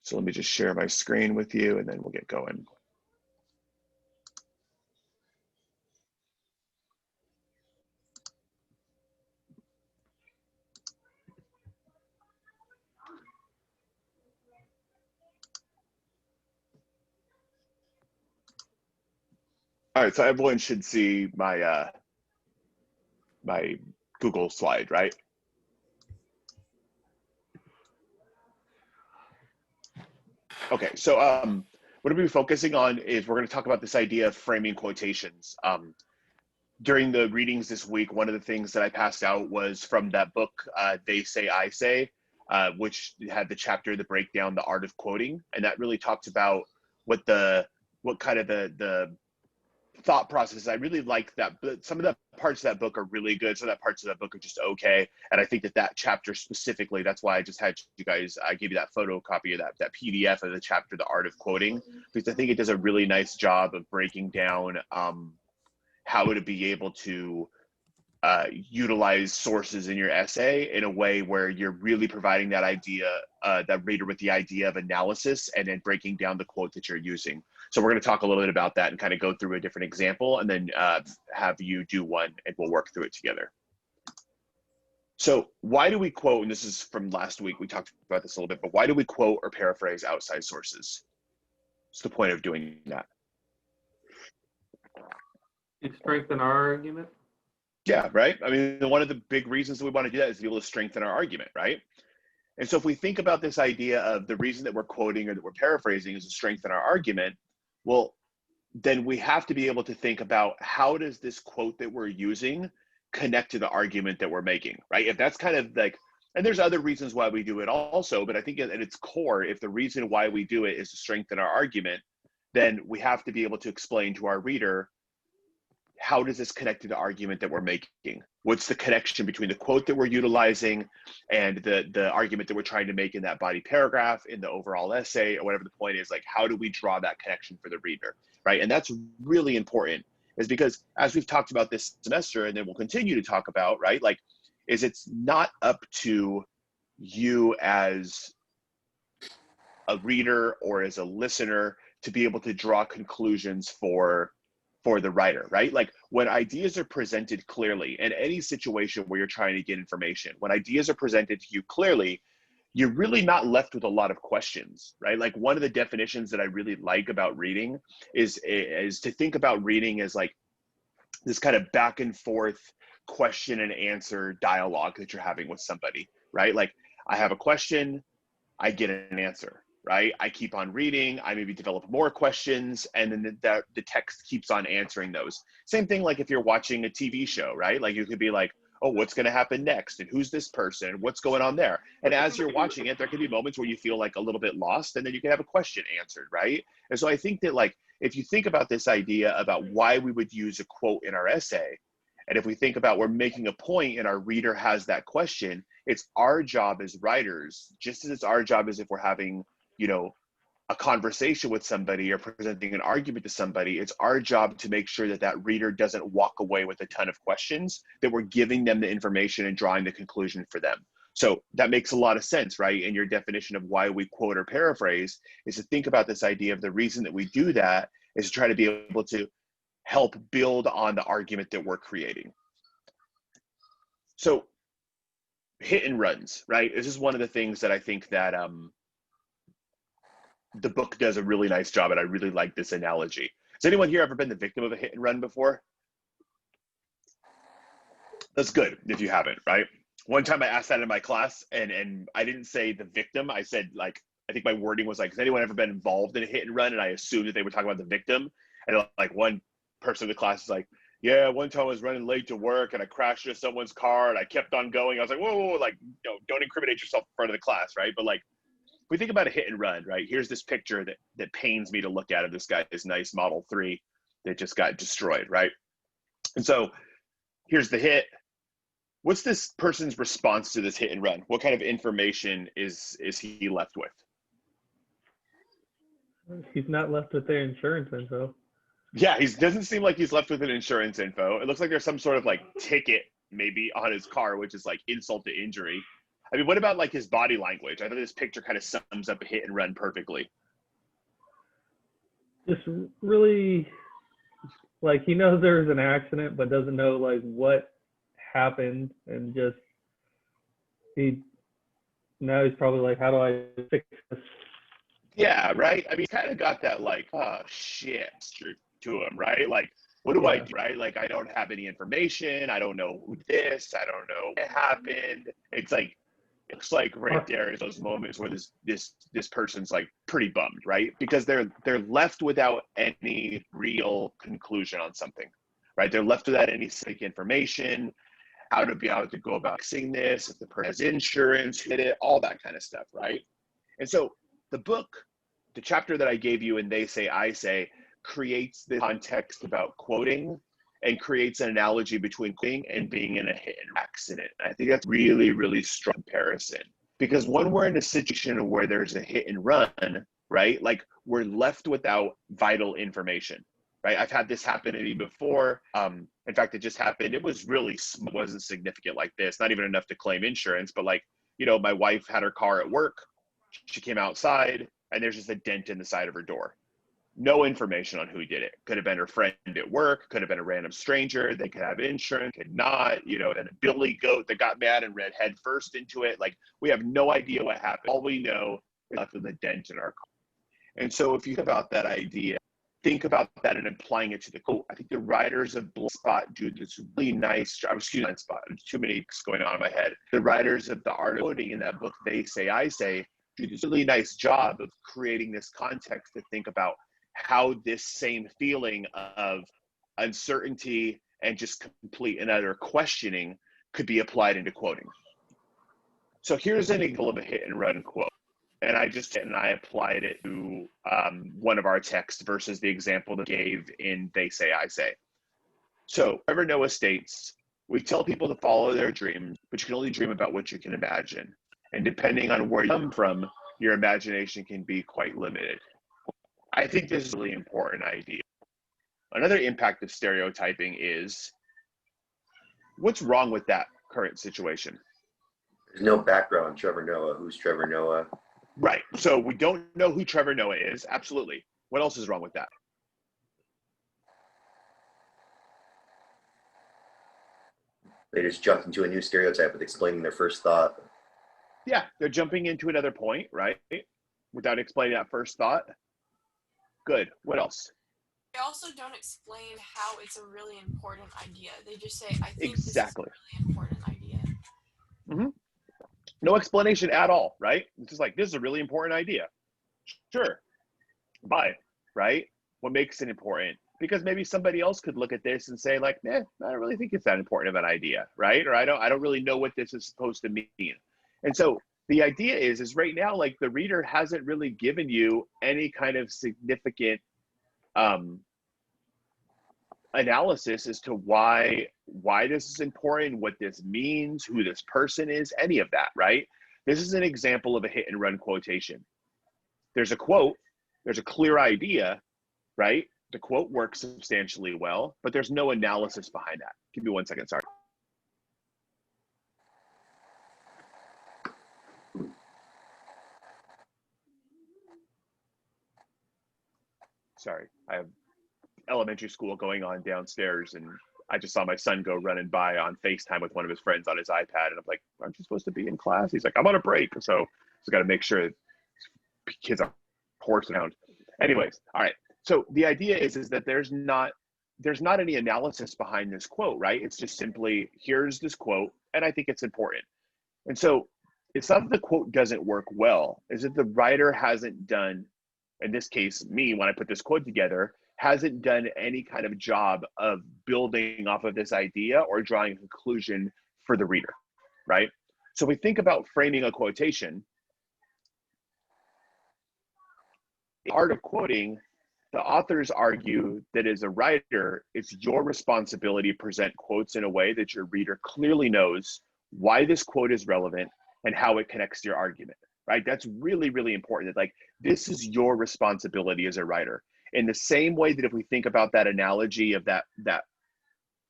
So let me just share my screen with you and then we'll get going. All right, so everyone should see my my Google slide, right? Okay, so what we'll be focusing on is we're going to talk about this idea of framing quotations. During the readings this week, one of the things that I passed out was from that book, They Say, I Say, which had the chapter that break down the art of quoting, and that really talked about what kind of the thought process. I really like that, but some of the parts of that book are really good. Some of the parts of that book are just okay. And I think that chapter specifically, that's why I just had you guys, I gave you that photocopy of that PDF of the chapter, The Art of Quoting, because I think it does a really nice job of breaking down how to be able to utilize sources in your essay in a way where you're really providing that idea, that reader with the idea of analysis and then breaking down the quote that you're using. So we're going to talk a little bit about that and kind of go through a different example and then have you do one and we'll work through it together. So why do we quote, and this is from last week, we talked about this a little bit, but why do we quote or paraphrase outside sources? What's the point of doing that? To strengthen our argument? Yeah, right? I mean, one of the big reasons that we want to do that is to be able to strengthen our argument, right? And so if we think about this idea of the reason that we're quoting or that we're paraphrasing is to strengthen our argument, well, then we have to be able to think about how does this quote that we're using connect to the argument that we're making, right? If that's kind of like, and there's other reasons why we do it also, but I think at its core, if the reason why we do it is to strengthen our argument, then we have to be able to explain to our reader, how does this connect to the argument that we're making? What's the connection between the quote that we're utilizing and the argument that we're trying to make in that body paragraph, in the overall essay, or whatever the point is? Like, how do we draw that connection for the reader, right? And that's really important, is because as we've talked about this semester, and then we'll continue to talk about, right, like, is it's not up to you as a reader or as a listener to be able to draw conclusions for the writer, right? Like, when ideas are presented clearly in any situation where you're trying to get information, when ideas are presented to you clearly, you're really not left with a lot of questions, right? Like, one of the definitions that I really like about reading is to think about reading as like this kind of back and forth question and answer dialogue that you're having with somebody, right? Like, I have a question, I get an answer, right? I keep on reading, I maybe develop more questions, and then the text keeps on answering those. Same thing like if you're watching a TV show, right? Like, you could be like, oh, what's going to happen next? And who's this person? What's going on there? And as you're watching it, there can be moments where you feel like a little bit lost, and then you can have a question answered, right? And so I think that, like, if you think about this idea about why we would use a quote in our essay, and if we think about we're making a point and our reader has that question, it's our job as writers, just as it's our job as if we're having, you know, a conversation with somebody or presenting an argument to somebody, it's our job to make sure that that reader doesn't walk away with a ton of questions, that we're giving them the information and drawing the conclusion for them. So that makes a lot of sense, right? And your definition of why we quote or paraphrase is to think about this idea of the reason that we do that is to try to be able to help build on the argument that we're creating. So hit and runs, right? This is one of the things that I think that the book does a really nice job, and I really like this analogy. Has anyone here ever been the victim of a hit and run before? That's good if you haven't, right? One time I asked that in my class, and I didn't say the victim. I said, like, I think my wording was like, has anyone ever been involved in a hit and run? And I assumed that they were talking about the victim. And like, one person in the class is like, yeah, one time I was running late to work and I crashed into someone's car and I kept on going. I was like, whoa, whoa, whoa, like, you know, don't incriminate yourself in front of the class, right? But like, if we think about a hit and run, right? Here's this picture that pains me to look at of this guy's nice Model 3 that just got destroyed, right? And so here's the hit. What's this person's response to this hit and run? What kind of information is he left with? He's not left with their insurance info. Yeah, he doesn't seem like he's left with an insurance info. It looks like there's some sort of like ticket maybe on his car, which is like insult to injury. I mean, what about like his body language? I thought this picture kind of sums up a hit and run perfectly. Just really, like, he knows there's an accident, but doesn't know like what happened, and just now he's probably like, how do I fix this? Yeah, right. I mean, kind of got that like, oh shit, to him, right? Like, what do I do, right? Like, I don't have any information. I don't know who this. I don't know what happened. It's like right there is those moments where this person's like pretty bummed, right? Because they're left without any real conclusion on something, right? They're left without any specific information, how to be able to go about fixing this, if the person has insurance, hit it, all that kind of stuff, right? And so the book, the chapter that I gave you in They Say, I Say, creates the context about quoting and creates an analogy between quoting and being in a hit and accident. I think that's really, really strong comparison. Because when we're in a situation where there's a hit and run, right, like we're left without vital information, right? I've had this happen to me before. In fact, it just happened. It was really, wasn't significant like this, not even enough to claim insurance, but like, you know, my wife had her car at work. She came outside and there's just a dent in the side of her door. No information on who did it. Could have been her friend at work, could have been a random stranger. They could have insurance, could not, you know, and a billy goat that got mad and ran head first into it. Like, we have no idea what happened. All we know is left with a dent in our car. And so if you think about that idea, think about that and applying it to the quote. I think the writers of Blind Spot do this really nice job. Excuse me, Blind Spot. There's too many going on in my head. The writers of The Art of Quoting in that book, They Say, I Say, do this really nice job of creating this context to think about how this same feeling of uncertainty and just complete and utter questioning could be applied into quoting. So here's an example of a hit and run quote. And I applied it to one of our texts versus the example that I gave in They Say, I Say. So Trevor Noah states, we tell people to follow their dreams, but you can only dream about what you can imagine. And depending on where you come from, your imagination can be quite limited. I think this is a really important idea. Another impact of stereotyping is, what's wrong with that current situation? There's no background on Trevor Noah. Who's Trevor Noah? Right. So we don't know who Trevor Noah is. Absolutely. What else is wrong with that? They just jumped into a new stereotype with explaining their first thought. Yeah, they're jumping into another point, right? Without explaining that first thought. Good. What else? They also don't explain how it's a really important idea. They just say, I think Exactly. This is a really important idea. Mm-hmm. No explanation at all, right? It's just like, this is a really important idea. Sure. Bye, right? What makes it important? Because maybe somebody else could look at this and say like, I don't really think it's that important of an idea, right? Or I don't really know what this is supposed to mean. And so the idea is right now, like, the reader hasn't really given you any kind of significant analysis as to why this is important, what this means, who this person is, any of that, right? This is an example of a hit and run quotation. There's a quote, there's a clear idea, right? The quote works substantially well, but there's no analysis behind that. Give me 1 second, sorry. Sorry, I have elementary school going on downstairs, and I just saw my son go running by on FaceTime with one of his friends on his iPad, and I'm like, aren't you supposed to be in class? He's like, I'm on a break. So got to make sure kids are horsing around. Anyways, all right. So the idea is that there's not any analysis behind this quote, right? It's just simply, here's this quote, and I think it's important. And so it's not that the quote doesn't work well, is that the writer hasn't done, in this case, me, when I put this quote together, hasn't done any kind of job of building off of this idea or drawing a conclusion for the reader, right? So we think about framing a quotation. The art of quoting, the authors argue that as a writer, it's your responsibility to present quotes in a way that your reader clearly knows why this quote is relevant and how it connects to your argument, right? That's really, really important. Like, this is your responsibility as a writer. In the same way that if we think about that analogy of that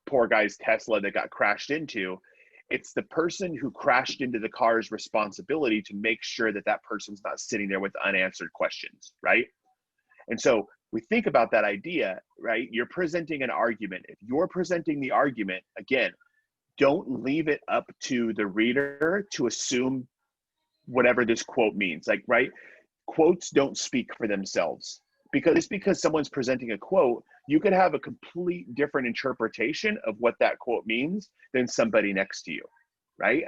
poor guy's Tesla that got crashed into, It's the person who crashed into the car's responsibility to make sure that that person's not sitting there with unanswered questions, right? And so we think about that idea, right? You're presenting an argument. If you're presenting the argument, again, don't leave it up to the reader to assume whatever this quote means. Like, right? Quotes don't speak for themselves. Because someone's presenting a quote, you could have a complete different interpretation of what that quote means than somebody next to you, right?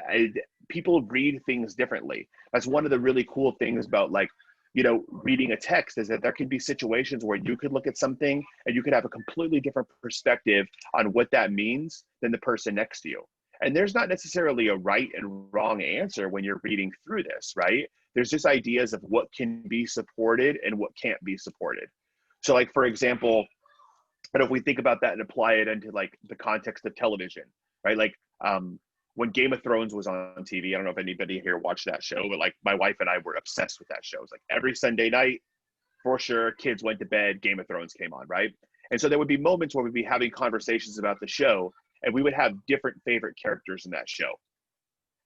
People read things differently. That's one of the really cool things about, like, you know, reading a text, is that there can be situations where you could look at something and you could have a completely different perspective on what that means than the person next to you. And there's not necessarily a right and wrong answer when you're reading through this, right? There's just ideas of what can be supported and what can't be supported. So, like, for example, but if we think about that and apply it into like the context of television, right? Like, when Game of Thrones was on TV, I don't know if anybody here watched that show, but like my wife and I were obsessed with that show. It's like every Sunday night, for sure, kids went to bed, Game of Thrones came on, right? And so there would be moments where we'd be having conversations about the show, and we would have different favorite characters in that show.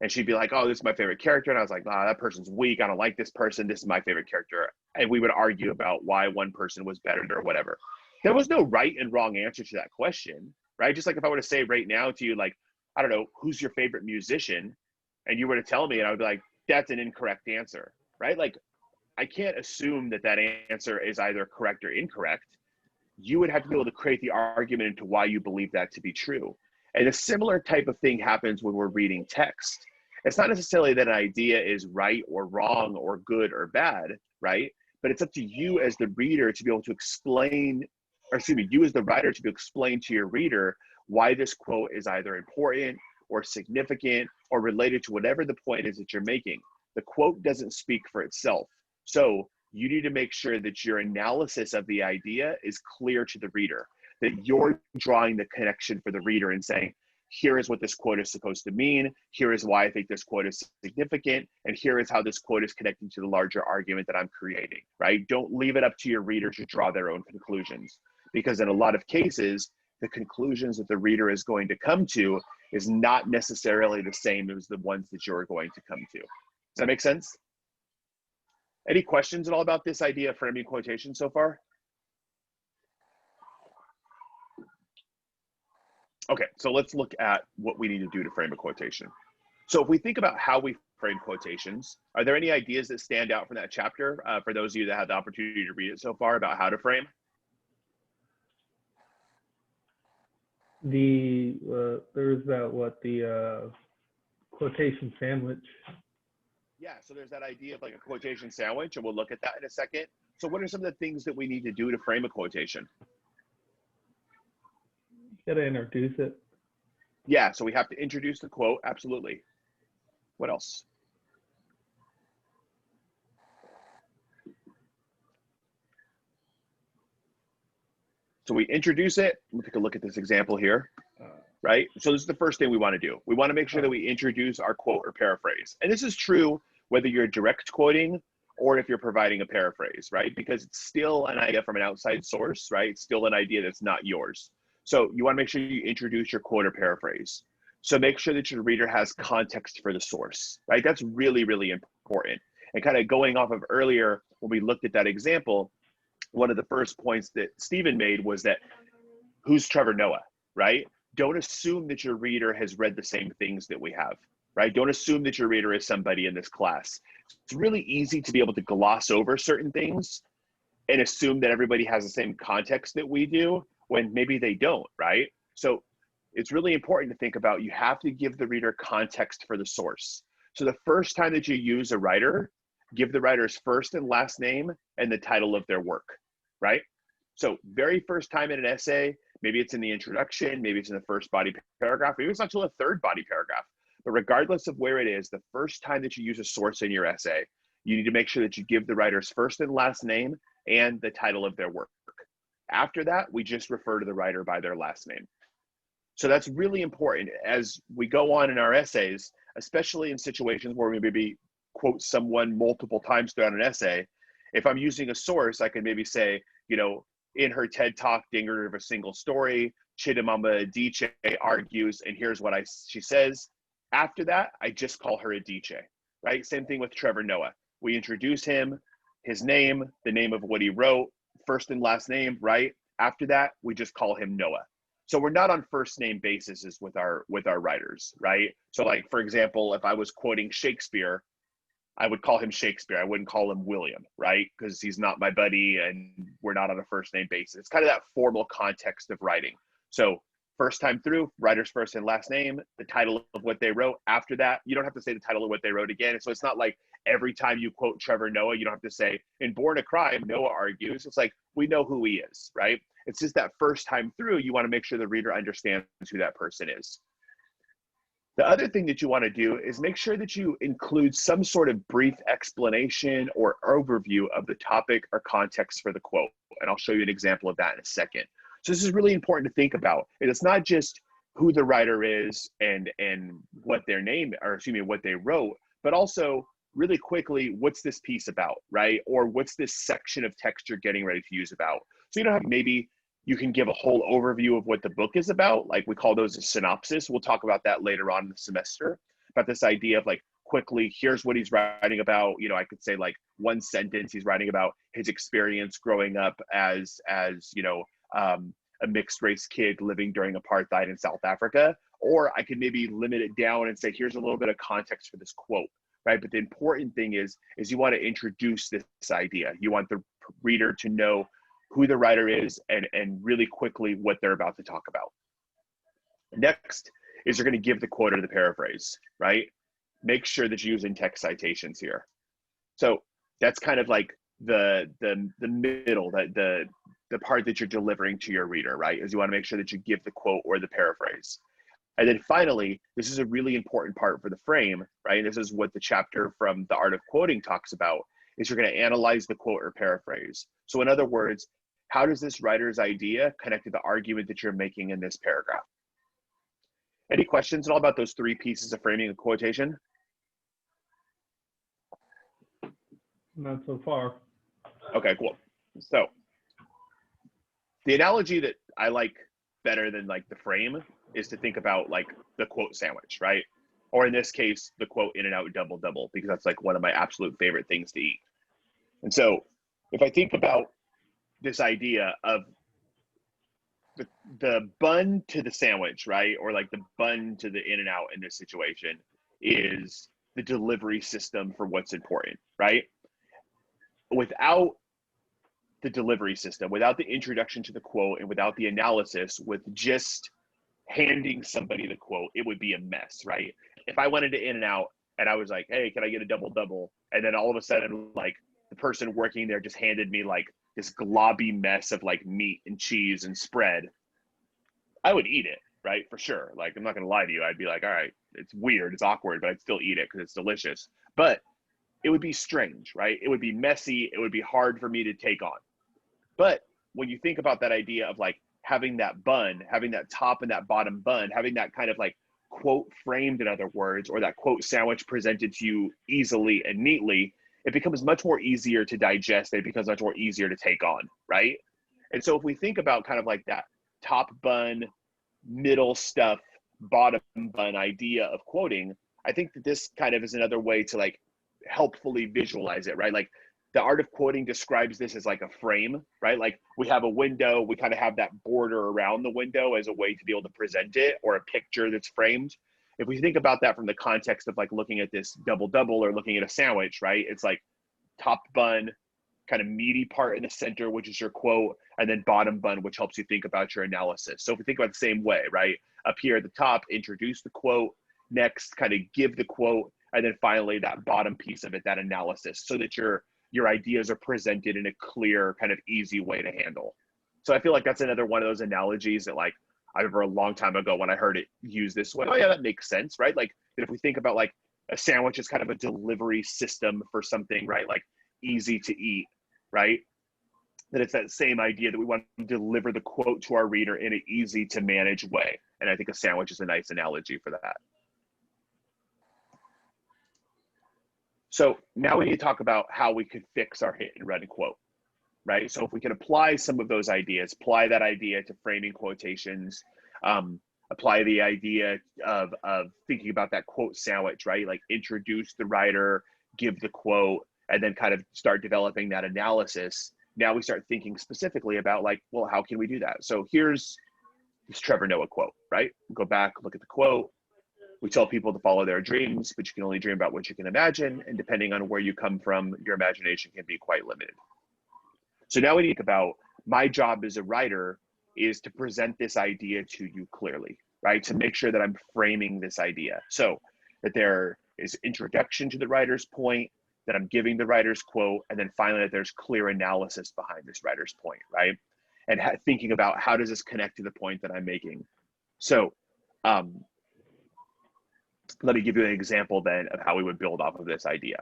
And she'd be like, oh, this is my favorite character. And I was like, nah, that person's weak. I don't like this person. This is my favorite character. And we would argue about why one person was better or whatever. There was no right and wrong answer to that question, right? Just like if I were to say right now to you, like, I don't know, who's your favorite musician? And you were to tell me, and I would be like, that's an incorrect answer, right? Like, I can't assume that that answer is either correct or incorrect. You would have to be able to create the argument into why you believe that to be true. And a similar type of thing happens when we're reading text. It's not necessarily that an idea is right or wrong or good or bad, right? But it's up to you as the reader to be able to explain, or excuse me, you as the writer to explain to your reader why this quote is either important or significant or related to whatever the point is that you're making. The quote doesn't speak for itself. So you need to make sure that your analysis of the idea is clear to the reader, that you're drawing the connection for the reader and saying, here is what this quote is supposed to mean, here is why I think this quote is significant, and here is how this quote is connecting to the larger argument that I'm creating, right? Don't leave it up to your reader to draw their own conclusions, because in a lot of cases, the conclusions that the reader is going to come to is not necessarily the same as the ones that you're going to come to. Does that make sense? Any questions at all about this idea of framing quotation so far? Okay, so let's look at what we need to do to frame a quotation. So if we think about how we frame quotations, are there any ideas that stand out from that chapter for those of you that had the opportunity to read it so far about how to frame? There's the quotation sandwich. Yeah, so there's that idea of like a quotation sandwich, and we'll look at that in a second. So what are some of the things that we need to do to frame a quotation? You gotta introduce it. Yeah, so we have to introduce the quote, absolutely. What else? So we introduce it. We'll take a look at this example here, right? So this is the first thing we want to do. We want to make sure that we introduce our quote or paraphrase. And this is true whether you're direct quoting or if you're providing a paraphrase, right? Because it's still an idea from an outside source, right? It's still an idea that's not yours. So you want to make sure you introduce your quote or paraphrase. So make sure that your reader has context for the source, right? That's really, really important. And kind of going off of earlier, when we looked at that example, one of the first points that Stephen made was that, who's Trevor Noah, right? Don't assume that your reader has read the same things that we have, right? Don't assume that your reader is somebody in this class. It's really easy to be able to gloss over certain things and assume that everybody has the same context that we do when maybe they don't, right? So it's really important to think about, you have to give the reader context for the source. So the first time that you use a writer, give the writer's first and last name and the title of their work, right? So very first time in an essay, maybe it's in the introduction, maybe it's in the first body paragraph, maybe it's not until the third body paragraph. But regardless of where it is, the first time that you use a source in your essay, you need to make sure that you give the writer's first and last name and the title of their work. After that, we just refer to the writer by their last name. So that's really important as we go on in our essays, especially in situations where we maybe quote someone multiple times throughout an essay. If I'm using a source, I can maybe say, you know, in her TED Talk, Dinger of a Single Story, Chidamanda Adichie argues, and here's what she says. After that, I just call her a DJ, right? Same thing with Trevor Noah. We introduce him, his name, the name of what he wrote, first and last name, right? After that, we just call him Noah. So we're not on first name basis with our writers, right? So like, for example, if I was quoting Shakespeare, I would call him Shakespeare. I wouldn't call him William, right? Because he's not my buddy and we're not on a first name basis. It's kind of that formal context of writing. So first time through, writer's first and last name, the title of what they wrote. After that, you don't have to say the title of what they wrote again. So it's not like every time you quote Trevor Noah, you don't have to say, in Born a Crime, Noah argues. It's like, we know who he is, right? It's just that first time through, you want to make sure the reader understands who that person is. The other thing that you want to do is make sure that you include some sort of brief explanation or overview of the topic or context for the quote. And I'll show you an example of that in a second. So this is really important to think about. And it's not just who the writer is and what their name, or excuse me, what they wrote, but also really quickly, what's this piece about, right? Or what's this section of text you're getting ready to use about? So you don't have, maybe you can give a whole overview of what the book is about. Like we call those a synopsis. We'll talk about that later on in the semester, about this idea of like, quickly, here's what he's writing about. You know, I could say like one sentence, he's writing about his experience growing up as you know, a mixed race kid living during apartheid in South Africa. Or I could maybe limit it down and say, here's a little bit of context for this quote, right? But the important thing is you want to introduce this idea. You want the reader to know who the writer is and really quickly what they're about to talk about. Next is you're going to give the quote or the paraphrase, right? Make sure that you're using text citations here. So that's kind of like the middle, the part that you're delivering to your reader, right? Is you want to make sure that you give the quote or the paraphrase. And then finally, this is a really important part for the frame, right? This is what the chapter from The Art of Quoting talks about, is you're going to analyze the quote or paraphrase. So in other words, how does this writer's idea connect to the argument that you're making in this paragraph? Any questions at all about those three pieces of framing a quotation? Not so far. Okay, cool. So the analogy that I like better than like the frame is to think about like the quote sandwich, right? Or in this case, the quote In-N-Out Double Double, because that's like one of my absolute favorite things to eat. And so if I think about this idea of the bun to the sandwich, right? Or like the bun to the In-N-Out in this situation is the delivery system for what's important, right? Without the delivery system, without the introduction to the quote, and without the analysis, with just handing somebody the quote, it would be a mess, right? If I went into In-N-Out and I was like, hey, can I get a double double? And then all of a sudden, like the person working there just handed me like this globby mess of like meat and cheese and spread, I would eat it, right? For sure. Like, I'm not going to lie to you. I'd be like, all right, it's weird, it's awkward, but I'd still eat it because it's delicious. But it would be strange, right? It would be messy. It would be hard for me to take on. But when you think about that idea of like having that bun, having that top and that bottom bun, having that kind of like quote framed, in other words, or that quote sandwich presented to you easily and neatly, it becomes much more easier to digest. It becomes much more easier to take on, right? And so if we think about kind of like that top bun, middle stuff, bottom bun idea of quoting, I think that this kind of is another way to like helpfully visualize it, right? Like The Art of Quoting describes this as like a frame, right? Like we have a window, we kind of have that border around the window as a way to be able to present it, or a picture that's framed. If we think about that from the context of like looking at this double double or looking at a sandwich, right? It's like top bun, kind of meaty part in the center, which is your quote, and then bottom bun, which helps you think about your analysis. So if we think about it the same way, right? Up here at the top, introduce the quote, next kind of give the quote, and then finally that bottom piece of it, that analysis, so that your ideas are presented in a clear, kind of easy way to handle. So I feel like that's another one of those analogies that like I remember a long time ago when I heard it used this way. Oh yeah, that makes sense, right? Like if we think about like a sandwich is kind of a delivery system for something, right? Like easy to eat, right? That it's that same idea that we want to deliver the quote to our reader in an easy to manage way. And I think a sandwich is a nice analogy for that. So now we need to talk about how we could fix our hit and run quote, right? So if we can apply some of those ideas, apply that idea to framing quotations, apply the idea of thinking about that quote sandwich, right? Like introduce the writer, give the quote, and then kind of start developing that analysis. Now we start thinking specifically about like, well, how can we do that? So here's this Trevor Noah quote, right? Go back, look at the quote. We tell people to follow their dreams, but you can only dream about what you can imagine. And depending on where you come from, your imagination can be quite limited. So now we think about my job as a writer is to present this idea to you clearly, right? To make sure that I'm framing this idea. So that there is introduction to the writer's point, that I'm giving the writer's quote, and then finally that there's clear analysis behind this writer's point, right? And thinking about how does this connect to the point that I'm making. So let me give you an example then of how we would build off of this idea.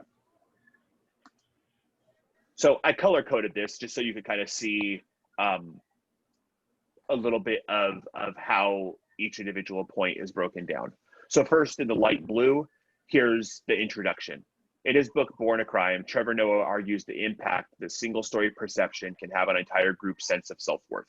So I color coded this just so you could kind of see a little bit of how each individual point is broken down. So first in the light blue, here's the introduction. In his book, Born a Crime, Trevor Noah argues the impact that single story perception can have on an entire group's sense of self-worth,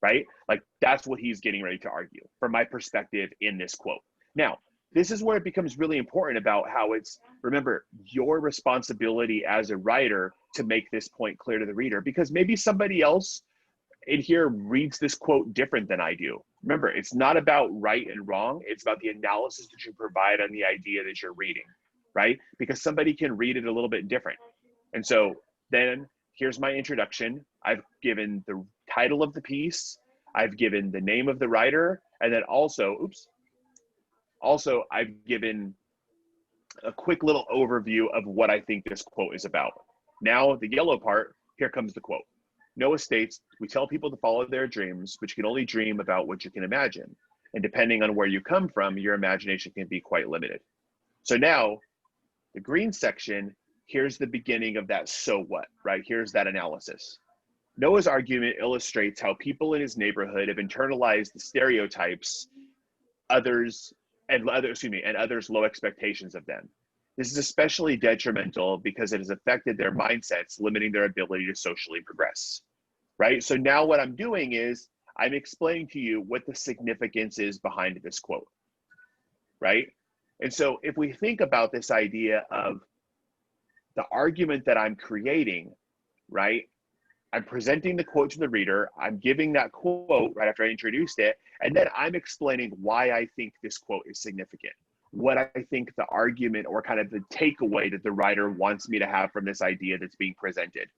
right? Like that's what he's getting ready to argue from my perspective in this quote. Now, this is where it becomes really important about how it's, remember, your responsibility as a writer to make this point clear to the reader, because maybe somebody else in here reads this quote different than I do. Remember, it's not about right and wrong. It's about the analysis that you provide on the idea that you're reading, right? Because somebody can read it a little bit different. And so then here's my introduction. I've given the title of the piece. I've given the name of the writer. And then also, also, I've given a quick little overview of what I think this quote is about. Now, the yellow part, here comes the quote. Noah states, we tell people to follow their dreams, but you can only dream about what you can imagine. And depending on where you come from, your imagination can be quite limited. So now, the green section, here's the beginning of that so what, right? Here's that analysis. Noah's argument illustrates how people in his neighborhood have internalized the stereotypes others low expectations of them. This is especially detrimental because it has affected their mindsets, limiting their ability to socially progress, right? So now what I'm doing is I'm explaining to you what the significance is behind this quote, right? And so if we think about this idea of the argument that I'm creating, right? I'm presenting the quote to the reader. I'm giving that quote right after I introduced it. And then I'm explaining why I think this quote is significant, what I think the argument or kind of the takeaway that the writer wants me to have from this idea that's being presented.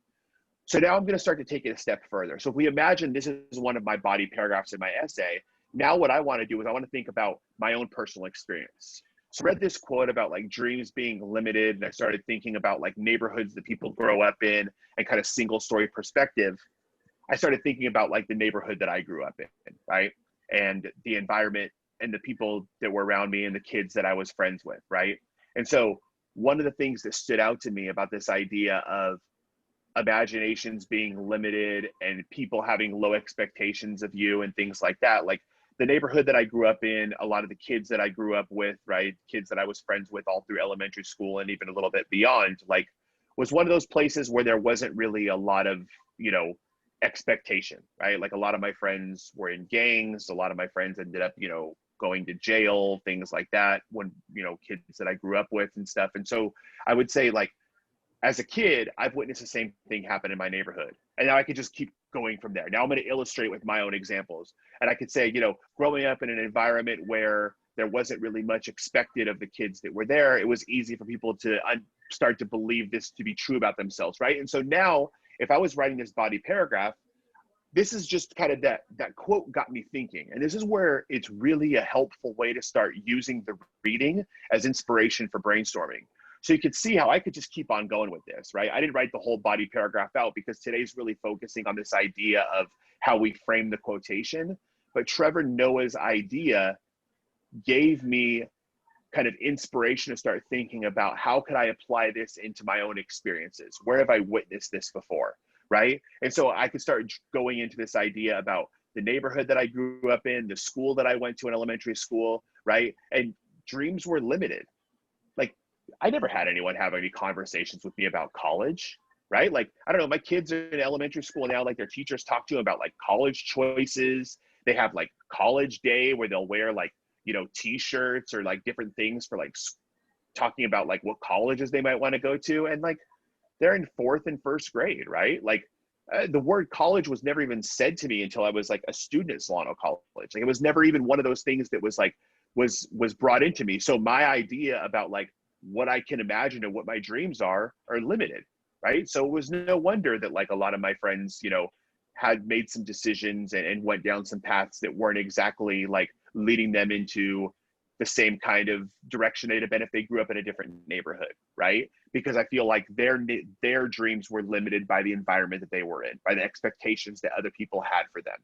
So now I'm going to start to take it a step further. So if we imagine this is one of my body paragraphs in my essay, now what I want to do is I want to think about my own personal experience. So I read this quote about like dreams being limited, and I started thinking about like neighborhoods that people grow up in and kind of single story perspective. I started thinking about like the neighborhood that I grew up in, right? And the environment and the people that were around me and the kids that I was friends with, right? And so one of the things that stood out to me about this idea of imaginations being limited and people having low expectations of you and things like that, like the neighborhood that I grew up in, a lot of the kids that I grew up with, right? Kids that I was friends with all through elementary school and even a little bit beyond, like was one of those places where there wasn't really a lot of, expectation, right? Like a lot of my friends were in gangs. A lot of my friends ended up, going to jail, things like that when, kids that I grew up with and stuff. And so I would say like, as a kid, I've witnessed the same thing happen in my neighborhood. And now I could just keep going from there. Now I'm going to illustrate with my own examples. And I could say, growing up in an environment where there wasn't really much expected of the kids that were there, it was easy for people to start to believe this to be true about themselves, right? And so now, if I was writing this body paragraph, this is just kind of that quote got me thinking. And this is where it's really a helpful way to start using the reading as inspiration for brainstorming. So you could see how I could just keep on going with this, right? I didn't write the whole body paragraph out because today's really focusing on this idea of how we frame the quotation. But Trevor Noah's idea gave me kind of inspiration to start thinking about how could I apply this into my own experiences? Where have I witnessed this before, right? And so I could start going into this idea about the neighborhood that I grew up in, the school that I went to in elementary school, right? And dreams were limited. Like I never had anyone have any conversations with me about college, right? Like, I don't know, my kids are in elementary school now, like their teachers talk to them about like college choices they have like college day where they'll wear like, you know, t-shirts or like different things for like talking about like what colleges they might want to go to. And like, they're in 4th and 1st grade, right? Like the word college was never even said to me until I was like a student at Solano College. Like it was never even one of those things that was like, was brought into me. So my idea about like what I can imagine and what my dreams are limited, right? So it was no wonder that like a lot of my friends, you know, had made some decisions and went down some paths that weren't exactly like leading them into the same kind of direction they'd have been if they grew up in a different neighborhood, right? Because I feel like their dreams were limited by the environment that they were in, by the expectations that other people had for them.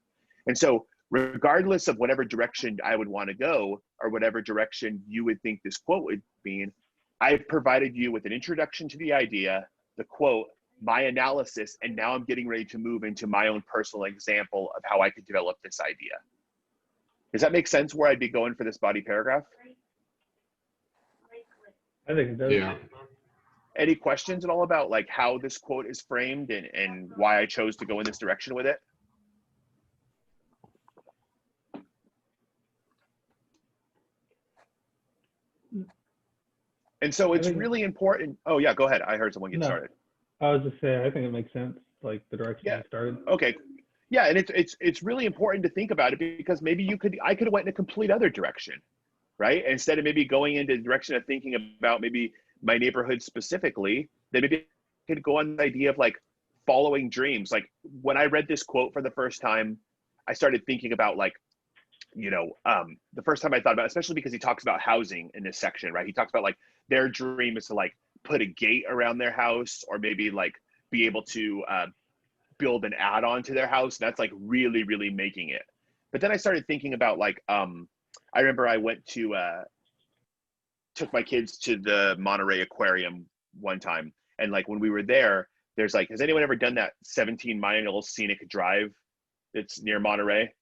And so regardless of whatever direction I would want to go or whatever direction you would think this quote would mean, I've provided you with an introduction to the idea, the quote, my analysis, and now I'm getting ready to move into my own personal example of how I could develop this idea. Does that make sense where I'd be going for this body paragraph? I think it does. Yeah. Any questions at all about like how this quote is framed and why I chose to go in this direction with it? And so it's really important. Oh yeah, go ahead. I heard someone get started. I was just saying, I think it makes sense, like the direction Yeah. you started. Okay. Yeah, and it's really important to think about it because maybe I could have went in a complete other direction, right? Instead of maybe going into the direction of thinking about maybe my neighborhood specifically, then maybe I could go on the idea of like following dreams. Like when I read this quote for the first time, I started thinking about like, you know, the first time I thought about it, especially because he talks about housing in this section, right? He talks about like their dream is to like put a gate around their house or maybe like be able to build an add-on to their house. That's like really, really making it. But then I started thinking about like, I remember I went to, took my kids to the Monterey Aquarium one time. And like when we were there, there's like, has anyone ever done that 17-mile scenic drive that's near Monterey?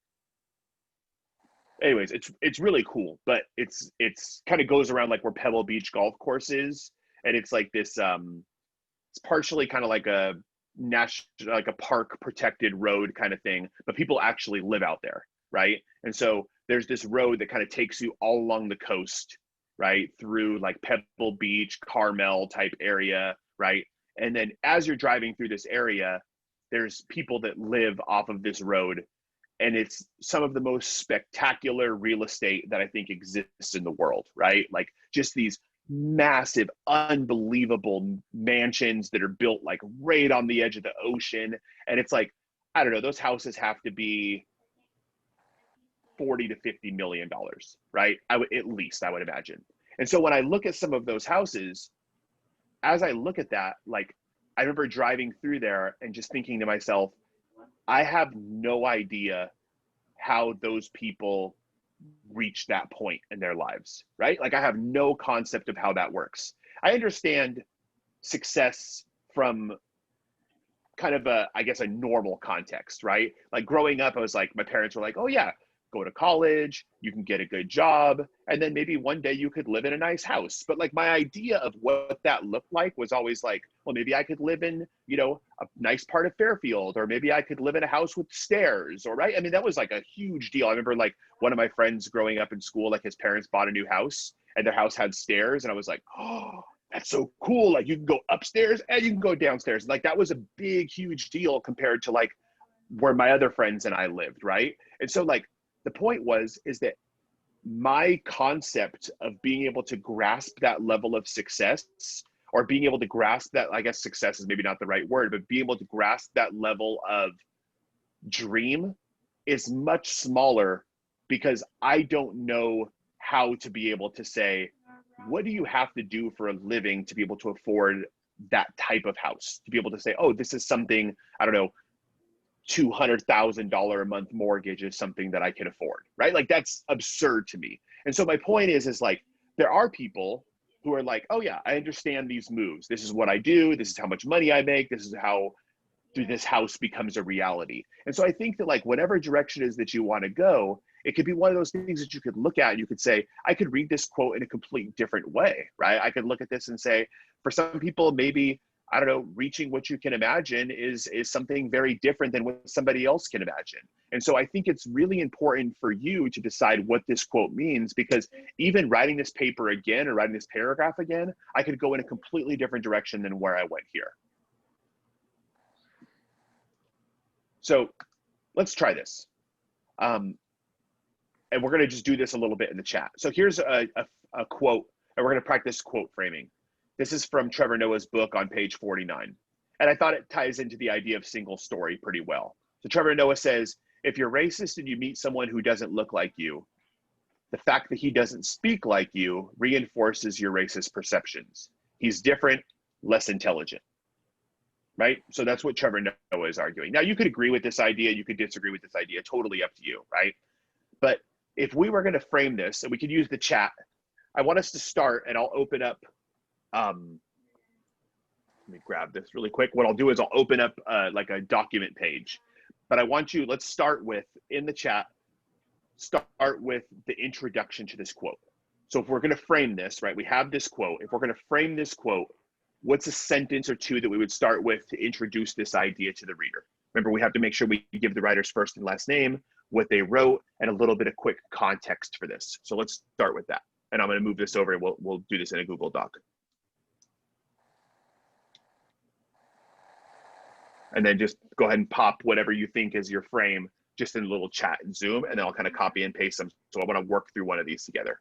Anyways, it's really cool, but it's kind of goes around like where Pebble Beach golf course is. And it's like this, it's partially kind of like a like a park protected road kind of thing, but people actually live out there, right? And so there's this road that kind of takes you all along the coast, right, through like Pebble Beach, Carmel type area, right? And then as you're driving through this area, there's people that live off of this road, and it's some of the most spectacular real estate that I think exists in the world, right? Like just these massive, unbelievable mansions that are built like right on the edge of the ocean. And it's like, I don't know, those houses have to be $40 to $50 million, right? I would imagine. And so when I look at some of those houses, as I look at that, like I remember driving through there and just thinking to myself, I have no idea how those people reach that point in their lives, right? Like I have no concept of how that works. I understand success from kind of a, I guess, a normal context, right? Like growing up, I was like, my parents were like, oh yeah, go to college, you can get a good job, and then maybe one day you could live in a nice house. But like my idea of what that looked like was always like, well, maybe I could live in, you know, a nice part of Fairfield, or maybe I could live in a house with stairs, or right? I mean, that was like a huge deal. I remember like one of my friends growing up in school, like his parents bought a new house and their house had stairs. And I was like, oh, that's so cool. Like you can go upstairs and you can go downstairs. Like that was a big, huge deal compared to like where my other friends and I lived, right? And so like, the point is that my concept of being able to grasp that level of success, or being able to grasp that, I guess success is maybe not the right word, but being able to grasp that level of dream is much smaller because I don't know how to be able to say, what do you have to do for a living to be able to afford that type of house? To be able to say, oh, this is something, I don't know, $200,000 a month mortgage is something that I can afford, right? Like that's absurd to me. And so my point is like, there are people who are like, oh yeah, I understand these moves. This is what I do. This is how much money I make. This is how this house becomes a reality. And so I think that like whatever direction is that you want to go, it could be one of those things that you could look at and you could say, I could read this quote in a complete different way, right? I could look at this and say, for some people, maybe I don't know, reaching what you can imagine is something very different than what somebody else can imagine. And so I think it's really important for you to decide what this quote means, because even writing this paper again or writing this paragraph again, I could go in a completely different direction than where I went here. So let's try this. And we're going to just do this a little bit in the chat. So here's a quote, and we're going to practice quote framing. This is from Trevor Noah's book on page 49. And I thought it ties into the idea of single story pretty well. So Trevor Noah says, if you're racist and you meet someone who doesn't look like you, the fact that he doesn't speak like you reinforces your racist perceptions. He's different, less intelligent, right? So that's what Trevor Noah is arguing. Now, you could agree with this idea, you could disagree with this idea, totally up to you, right? But if we were going to frame this, and we could use the chat, I want us to start, and I'll open up, let me grab this really quick. What I'll do is I'll open up like a document page, but I want you, let's start with, in the chat, start with the introduction to this quote. So if we're going to frame this, right, we have this quote. If we're going to frame this quote, what's a sentence or two that we would start with to introduce this idea to the reader? Remember, we have to make sure we give the writer's first and last name, what they wrote, and a little bit of quick context for this. So let's start with that. And I'm going to move this over, and we'll do this in a Google Doc. And then just go ahead and pop whatever you think is your frame just in a little chat in Zoom, and then I'll kind of copy and paste them. So I want to work through one of these together.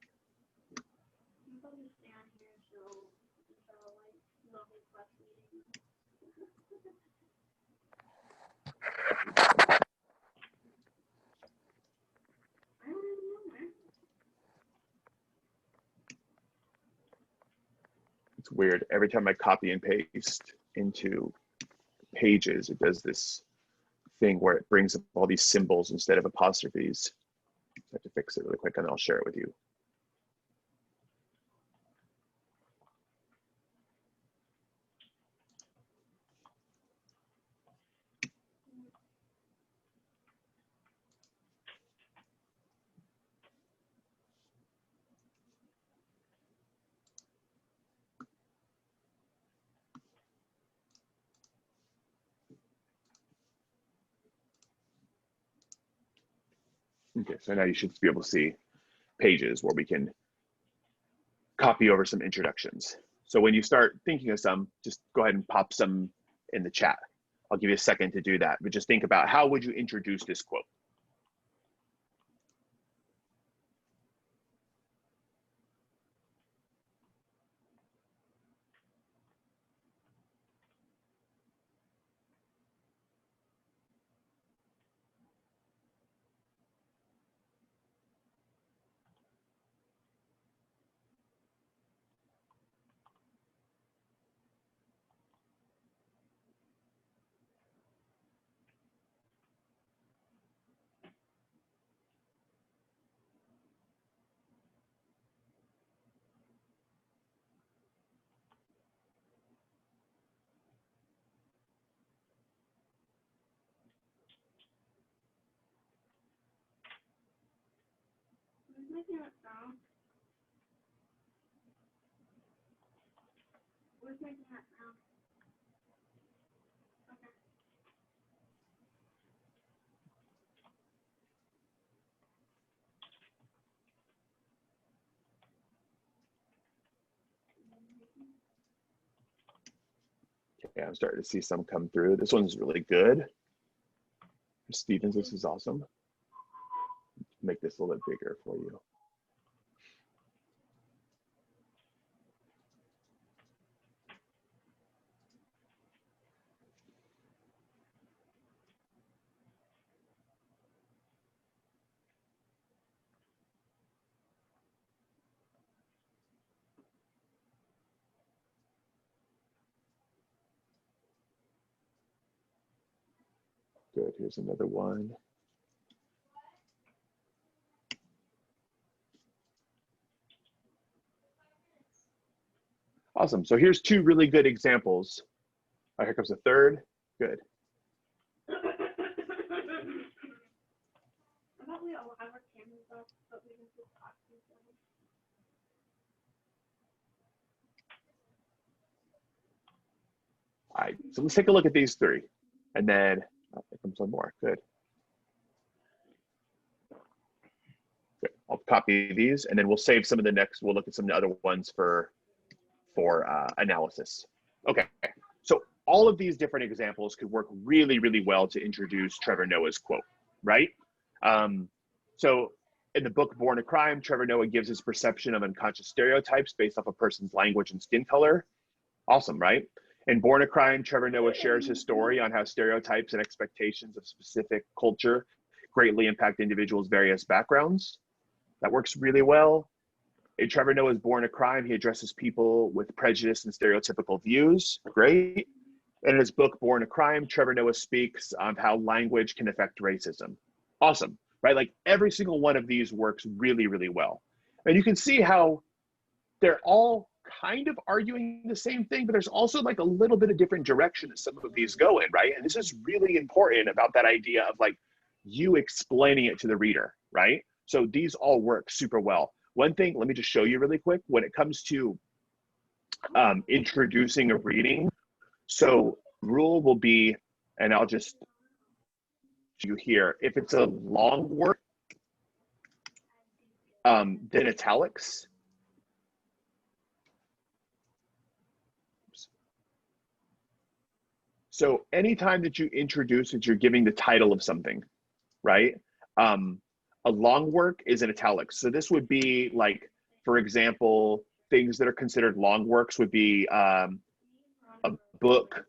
It's weird. Every time I copy and paste into Pages, it does this thing where it brings up all these symbols instead of apostrophes. I have to fix it really quick, and then I'll share it with you. Okay, so now you should be able to see Pages where we can copy over some introductions. So when you start thinking of some, just go ahead and pop some in the chat. I'll give you a second to do that, but just think about how would you introduce this quote? Making that sound? Who's making that sound? Okay. Okay, I'm starting to see some come through. This one's really good. Stevens, this is awesome. Make this a little bit bigger for you. Good, here's another one. Awesome, so here's two really good examples. Oh, here comes a third, good. I thought we all have our cameras up, but we can just talk to each other. right, so let's take a look at these three. And then, oh, there comes one more, good. Good. I'll copy these and then we'll save some of the next, we'll look at some of the other ones for analysis. Okay, so all of these different examples could work really, really well to introduce Trevor Noah's quote, right? So in the book Born a Crime, Trevor Noah gives his perception of unconscious stereotypes based off a person's language and skin color. Awesome, right? In Born a Crime, Trevor Noah shares his story on how stereotypes and expectations of specific culture greatly impact individuals' various backgrounds. That works really well. In Trevor Noah's Born a Crime, he addresses people with prejudice and stereotypical views. Great. In his book Born a Crime, Trevor Noah speaks on how language can affect racism. Awesome, right? Like every single one of these works really, really well. And you can see how they're all kind of arguing the same thing, but there's also like a little bit of different direction that some of these go in, right? And this is really important about that idea of like you explaining it to the reader, right? So these all work super well. One thing, let me just show you really quick, when it comes to introducing a reading, so rule will be, and I'll just show you here, if it's a long word, then italics. So anytime that you introduce it, you're giving the title of something, right? A long work is in italics. So this would be like, for example, things that are considered long works would be a book,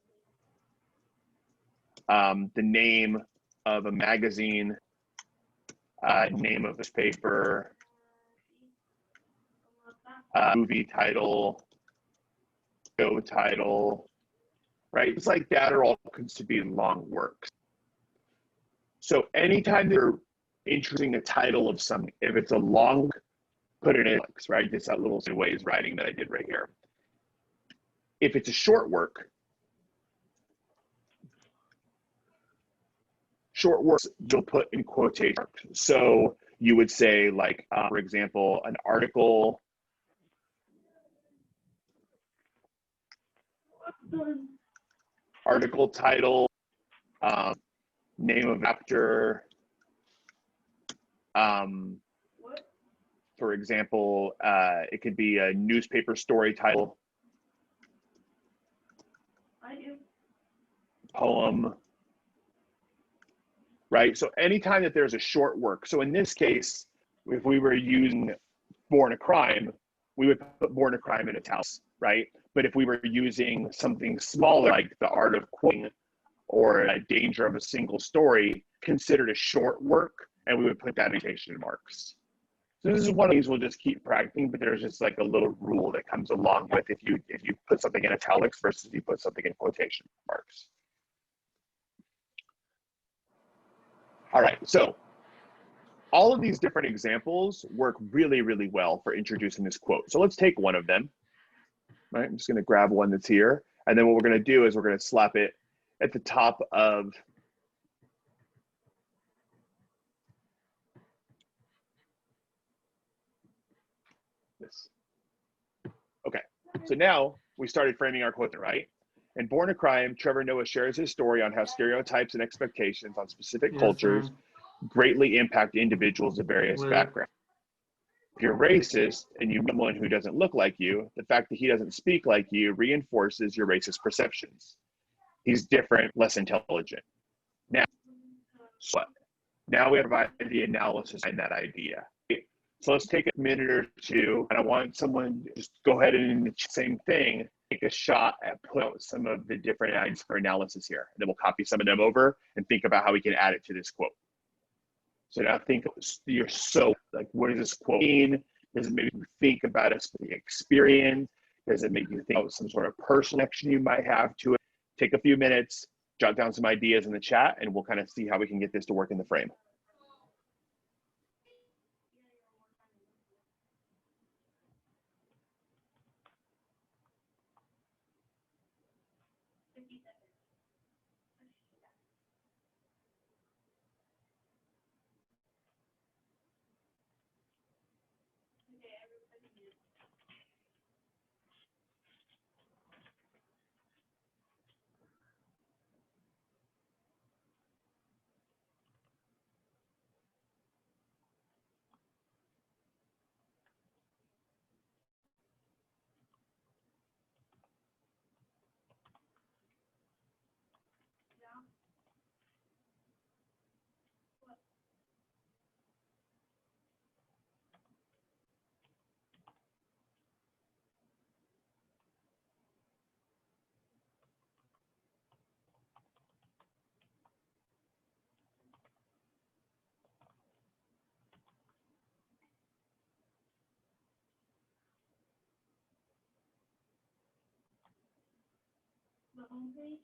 the name of a magazine, name of a paper, movie title, show title, right? It's like that are all considered to be long works. So anytime you're introducing the title of something, if it's a long, put it in italics, right? Just that little ways writing that I did right here. If it's a short work, short works you'll put in quotation marks. So you would say like, for example, an article, article title, name of actor, for example, it could be a newspaper story title, poem, right? So anytime that there's a short work, so in this case, if we were using Born a Crime, we would put Born a Crime in italics, right? But if we were using something smaller, like The Art of Quoting or A Danger of a Single Story, considered a short work, and we would put that in quotation marks. So this is one of these we'll just keep practicing, but there's just like a little rule that comes along with if you put something in italics versus if you put something in quotation marks. All right, so all of these different examples work really, really well for introducing this quote. So let's take one of them. All right, I'm just gonna grab one that's here. And then what we're gonna do is we're gonna slap it at the top of this. Okay, so now we started framing our quote, right? In Born a Crime, Trevor Noah shares his story on how stereotypes and expectations on specific Yes, cultures sir. greatly impact individuals of various Well- backgrounds. If you're racist and you meet someone who doesn't look like you, the fact that he doesn't speak like you reinforces your racist perceptions. He's different, less intelligent. Now, so what? Now we provide the analysis behind that idea. So let's take a minute or two, and I want someone to just go ahead and do the same thing, take a shot at put out some of the different ideas for analysis here. And then we'll copy some of them over and think about how we can add it to this quote. So now think, you're so, like, what does this quote mean? Does it make you think about a specific experience? Does it make you think about some sort of personal connection you might have to it? Take a few minutes, jot down some ideas in the chat, and we'll kind of see how we can get this to work in the frame. homepage.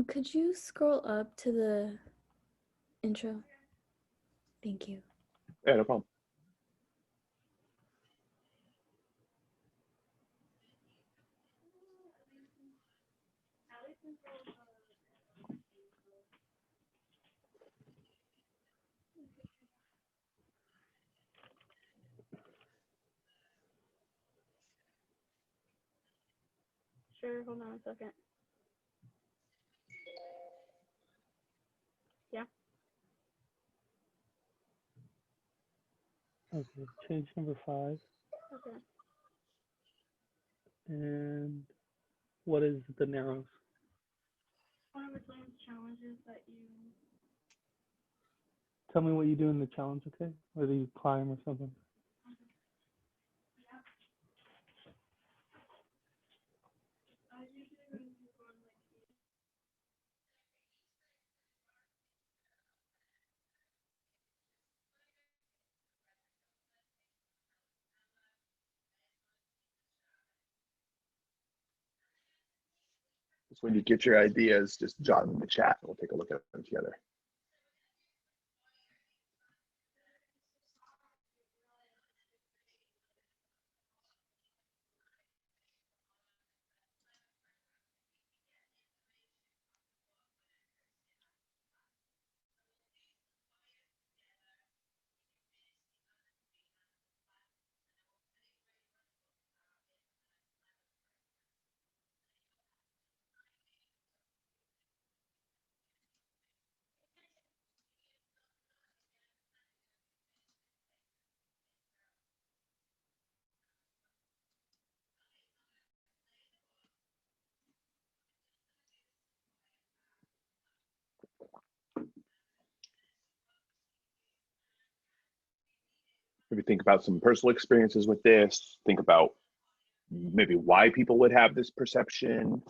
Could you scroll up to the intro? Thank you. Yeah, no problem. Sure, hold on a second. Yeah. Okay, change number 5. Okay. And what is the narrows? One of the game's challenges that you. Tell me what you do in the challenge, okay? Whether you climb or something. So when you get your ideas, just jot them in the chat and we'll take a look at them together. Maybe think about some personal experiences with this. Think about maybe why people would have this perception,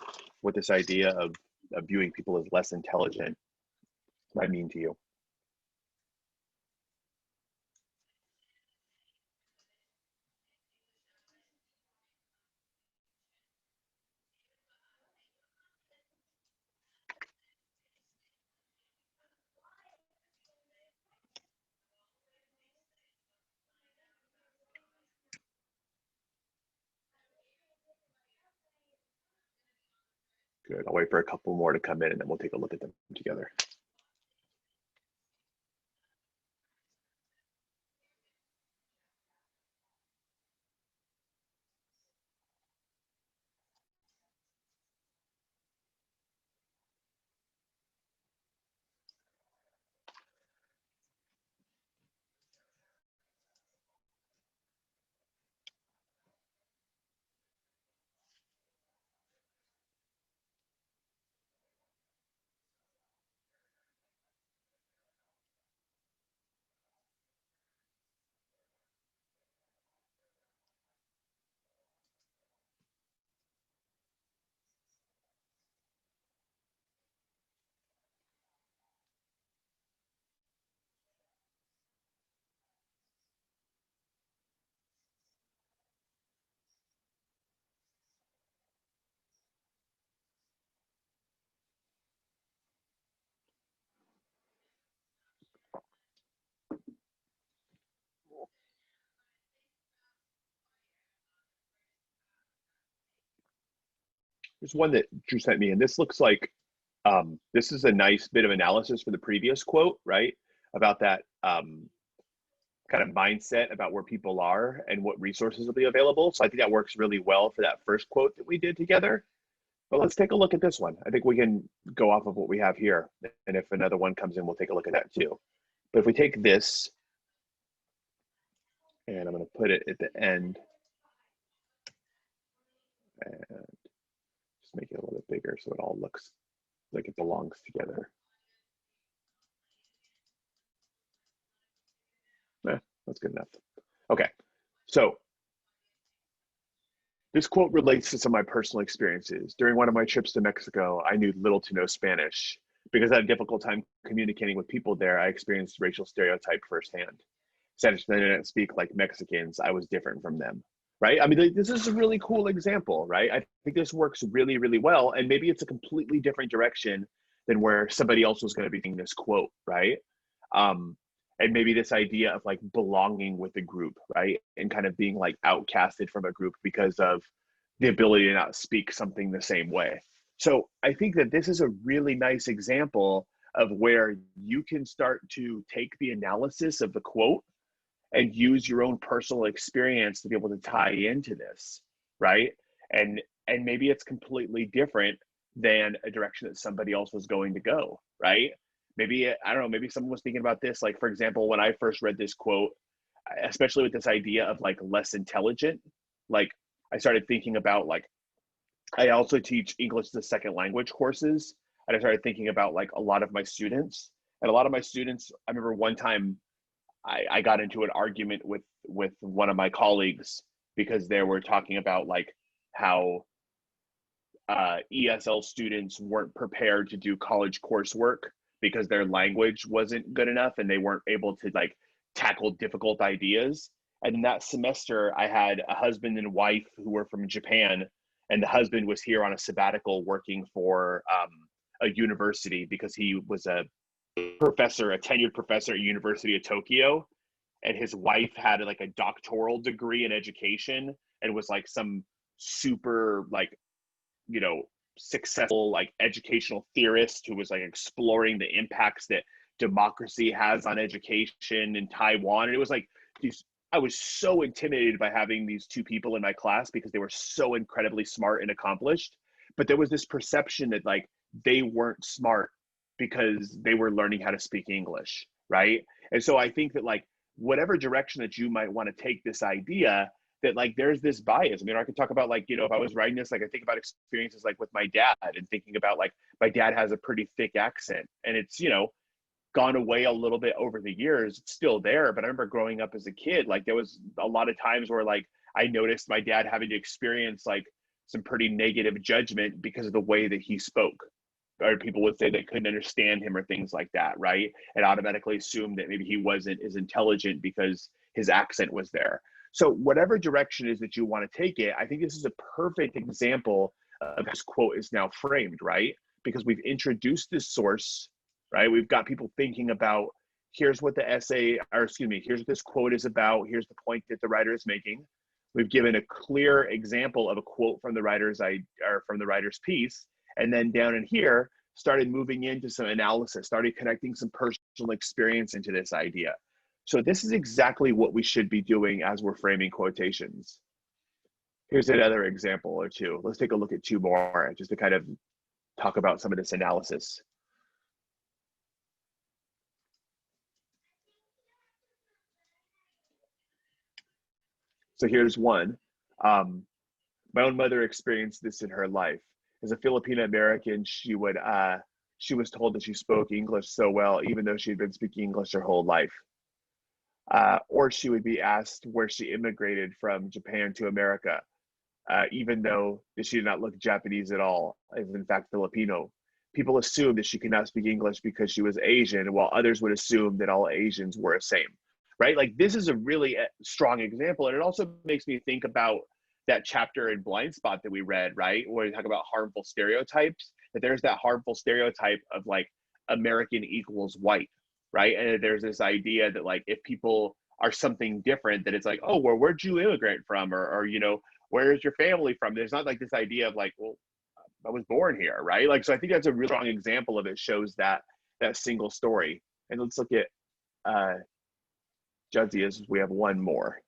what this idea of viewing people as less intelligent might mean to you. Good. I'll wait for a couple more to come in and then we'll take a look at them together. There's one that Drew sent me, and this looks like this is a nice bit of analysis for the previous quote, right? About that kind of mindset about where people are and what resources will be available. So I think that works really well for that first quote that we did together. But let's take a look at this one. I think we can go off of what we have here. And if another one comes in, we'll take a look at that too. But if we take this, and I'm going to put it at the end, and just make it a little bit bigger so it all looks like it belongs together. That's good enough. Okay, so this quote relates to some of my personal experiences. During one of my trips to Mexico, I knew little to no Spanish. Because I had a difficult time communicating with people there, I experienced racial stereotype firsthand. Since they didn't speak like Mexicans, I was different from them, right? I mean, this is a really cool example, right? I think this works really, really well. And maybe it's a completely different direction than where somebody else was going to be thinking this quote, right? And maybe this idea of like belonging with a group, right? And kind of being like outcasted from a group because of the ability to not speak something the same way. So I think that this is a really nice example of where you can start to take the analysis of the quote and use your own personal experience to be able to tie into this, right? And maybe it's completely different than a direction that somebody else was going to go, right? Maybe, I don't know, maybe someone was thinking about this, like, for example, when I first read this quote, especially with this idea of like less intelligent, like I started thinking about like, I also teach English as a second language courses. And I started thinking about like a lot of my students. And a lot of my students, I remember one time I got into an argument with one of my colleagues because they were talking about like how ESL students weren't prepared to do college coursework because their language wasn't good enough and they weren't able to like tackle difficult ideas. And in that semester, I had a husband and wife who were from Japan, and the husband was here on a sabbatical working for a university because he was a professor, a tenured professor at University of Tokyo, and his wife had like a doctoral degree in education and was like some super like, you know, successful like educational theorist who was like exploring the impacts that democracy has on education in Taiwan. And it was like these, I was so intimidated by having these two people in my class because they were so incredibly smart and accomplished. But there was this perception that like they weren't smart because they were learning how to speak English, right? And so I think that like whatever direction that you might want to take this idea, that like there's this bias. I mean, I could talk about like, you know, if I was writing this, like I think about experiences like with my dad and thinking about like my dad has a pretty thick accent and it's, you know, gone away a little bit over the years. It's still there, but I remember growing up as a kid, like there was a lot of times where like I noticed my dad having to experience like some pretty negative judgment because of the way that he spoke. Or people would say they couldn't understand him or things like that, right? And automatically assumed that maybe he wasn't as intelligent because his accent was there. So whatever direction is that you want to take it, I think this is a perfect example of this quote is now framed, right? Because we've introduced this source, right? We've got people thinking about, here's what the essay, or excuse me, here's what this quote is about. Here's the point that the writer is making. We've given a clear example of a quote from the writer's piece. And then down in here, started moving into some analysis, started connecting some personal experience into this idea. So this is exactly what we should be doing as we're framing quotations. Here's another example or two. Let's take a look at two more just to kind of talk about some of this analysis. So here's one. My own mother experienced this in her life. As a Filipino American, she was told that she spoke English so well, even though she had been speaking English her whole life. Or she would be asked where she immigrated from Japan to America, even though she did not look Japanese at all, as in fact Filipino. People assumed that she could not speak English because she was Asian, while others would assume that all Asians were the same, right? Like this is a really strong example. And it also makes me think about that chapter in Blind Spot that we read, right? Where we talk about harmful stereotypes, that there's that harmful stereotype of like American equals white, right? And there's this idea that like if people are something different, that it's like, oh, well, where'd you immigrate from? Or you know, where's your family from? There's not like this idea of like, well, I was born here, right? Like, so I think that's a really strong example of it, shows that single story. And let's look at Judzy, as we have one more.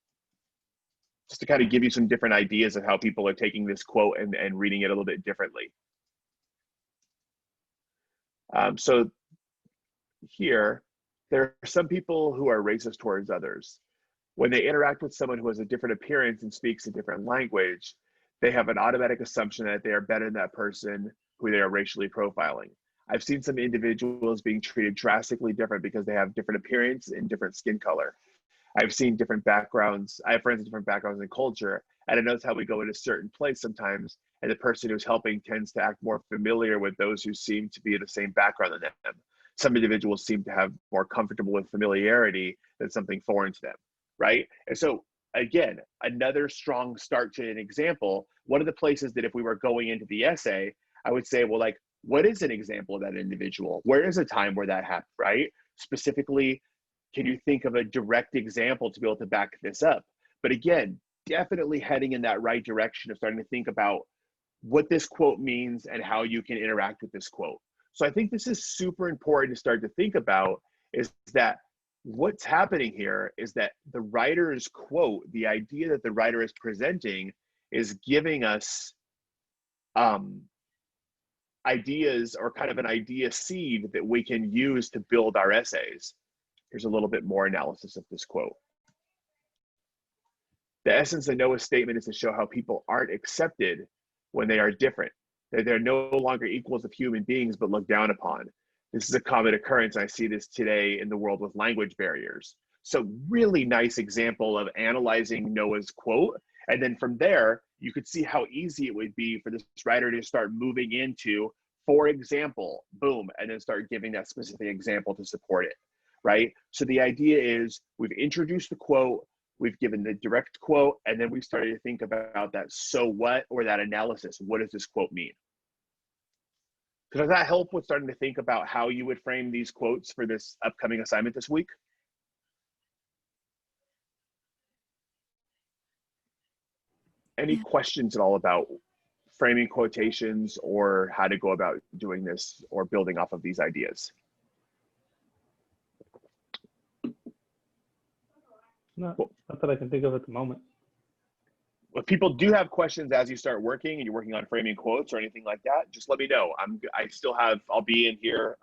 Just to kind of give you some different ideas of how people are taking this quote and reading it a little bit differently. So here, there are some people who are racist towards others. When they interact with someone who has a different appearance and speaks a different language, they have an automatic assumption that they are better than that person who they are racially profiling. I've seen some individuals being treated drastically different because they have different appearance and different skin color. I've seen different backgrounds. I have friends with different backgrounds and culture, and I notice how we go in a certain place sometimes, and the person who's helping tends to act more familiar with those who seem to be in the same background than them. Some individuals seem to have more comfortable with familiarity than something foreign to them, right? And so again, another strong start to an example. One of the places that if we were going into the essay, I would say, well, like, what is an example of that individual? Where is a time where that happened, right? Specifically, can you think of a direct example to be able to back this up? But again, definitely heading in that right direction of starting to think about what this quote means and how you can interact with this quote. So I think this is super important to start to think about, is that what's happening here is that the writer's quote, the idea that the writer is presenting, is giving us ideas, or kind of an idea seed that we can use to build our essays. Here's a little bit more analysis of this quote. The essence of Noah's statement is to show how people aren't accepted when they are different. They're no longer equals of human beings, but looked down upon. This is a common occurrence. I see this today in the world with language barriers. So really nice example of analyzing Noah's quote. And then from there, you could see how easy it would be for this writer to start moving into, for example, boom, and then start giving that specific example to support it, right? So the idea is we've introduced the quote, we've given the direct quote, and then we started to think about that so what, or that analysis. What does this quote mean? Does that help with starting to think about how you would frame these quotes for this upcoming assignment this week? Any questions at all about framing quotations or how to go about doing this or building off of these ideas? Not that I can think of at the moment. If people do have questions as you start working and you're working on framing quotes or anything like that, just let me know. I'll be in here.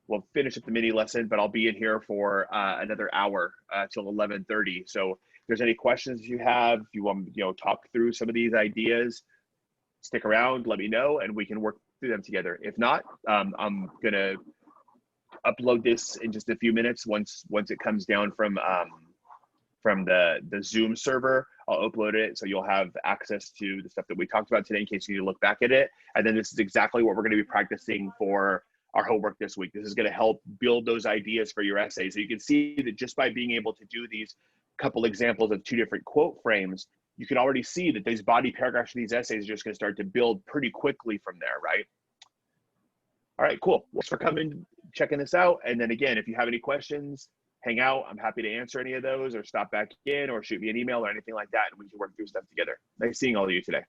We'll finish at the mini lesson, but I'll be in here for another hour till 11:30. So if there's any questions you have, if you want to talk through some of these ideas, stick around, let me know, and we can work through them together. If not, I'm gonna upload this in just a few minutes once it comes down from the Zoom server. I'll upload it so you'll have access to the stuff that we talked about today in case you need to look back at it. And then this is exactly what we're going to be practicing for our homework this week. This is going to help build those ideas for your essay. So you can see that just by being able to do these couple examples of two different quote frames, you can already see that these body paragraphs for these essays are just going to start to build pretty quickly from there, right? All right, cool. Thanks for coming, checking this out. And then again, if you have any questions, hang out. I'm happy to answer any of those, or stop back in, or shoot me an email or anything like that, and we can work through stuff together. Nice seeing all of you today.